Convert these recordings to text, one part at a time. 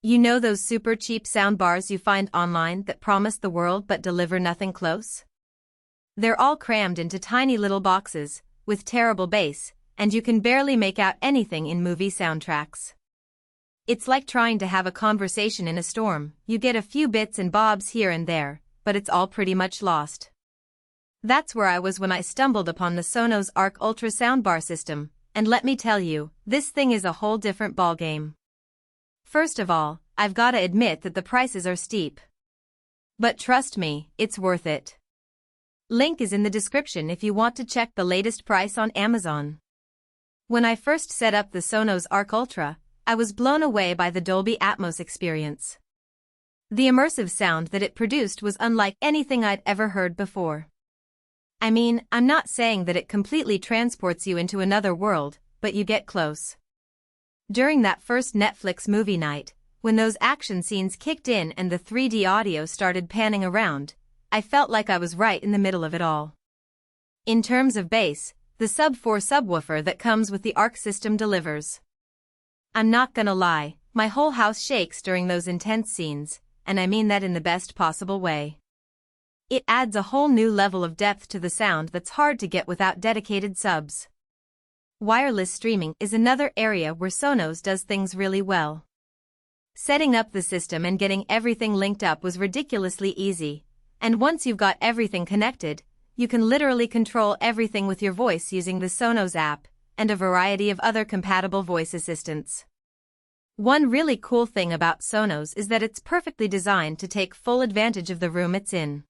You know those super cheap soundbars you find online that promise the world but deliver nothing close? They're all crammed into tiny little boxes, with terrible bass, and you can barely make out anything in movie soundtracks. It's like trying to have a conversation in a storm. You get a few bits and bobs here and there, but it's all pretty much lost. That's where I was when I stumbled upon the Sonos Arc Ultra soundbar system, and let me tell you, this thing is a whole different ballgame. First of all, I've gotta admit that the prices are steep. But trust me, it's worth it. Link is in the description if you want to check the latest price on Amazon. When I first set up the Sonos Arc Ultra, I was blown away by the Dolby Atmos experience. The immersive sound that it produced was unlike anything I'd ever heard before. I mean, I'm not saying that it completely transports you into another world, but you get close. During that first Netflix movie night, when those action scenes kicked in and the 3D audio started panning around, I felt like I was right in the middle of it all. In terms of bass, the sub-4 subwoofer that comes with the Arc system delivers. I'm not gonna lie, my whole house shakes during those intense scenes, and I mean that in the best possible way. It adds a whole new level of depth to the sound that's hard to get without dedicated subs. Wireless streaming is another area where Sonos does things really well. Setting up the system and getting everything linked up was ridiculously easy, and once you've got everything connected, you can literally control everything with your voice using the Sonos app and a variety of other compatible voice assistants. One really cool thing about Sonos is that it's perfectly designed to take full advantage of the room it's in.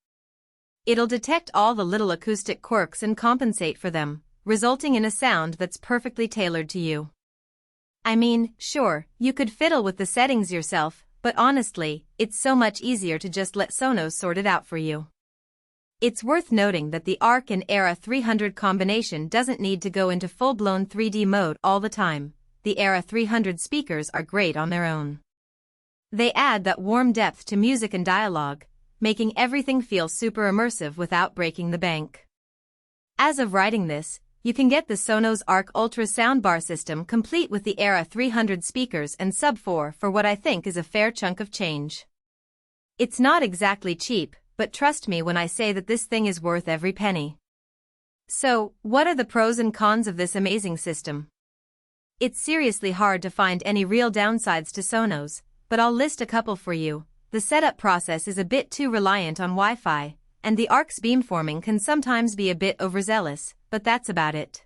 It'll detect all the little acoustic quirks and compensate for them, resulting in a sound that's perfectly tailored to you. I mean, sure, you could fiddle with the settings yourself, but honestly, it's so much easier to just let Sonos sort it out for you. It's worth noting that the Arc and Era 300 combination doesn't need to go into full-blown 3D mode all the time. The Era 300 speakers are great on their own. They add that warm depth to music and dialogue, making everything feel super immersive without breaking the bank. As of writing this, you can get the Sonos Arc Ultra soundbar system complete with the Era 300 speakers and sub-4 for what I think is a fair chunk of change. It's not exactly cheap, but trust me when I say that this thing is worth every penny. So, what are the pros and cons of this amazing system? It's seriously hard to find any real downsides to Sonos, but I'll list a couple for you. The setup process is a bit too reliant on Wi-Fi, and the Arc's beamforming can sometimes be a bit overzealous, but that's about it.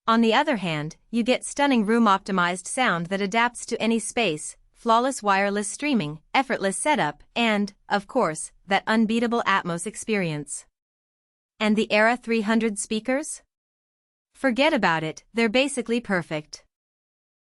On the other hand, you get stunning room-optimized sound that adapts to any space, flawless wireless streaming, effortless setup, and, of course, that unbeatable Atmos experience. And the Era 300 speakers? Forget about it, they're basically perfect.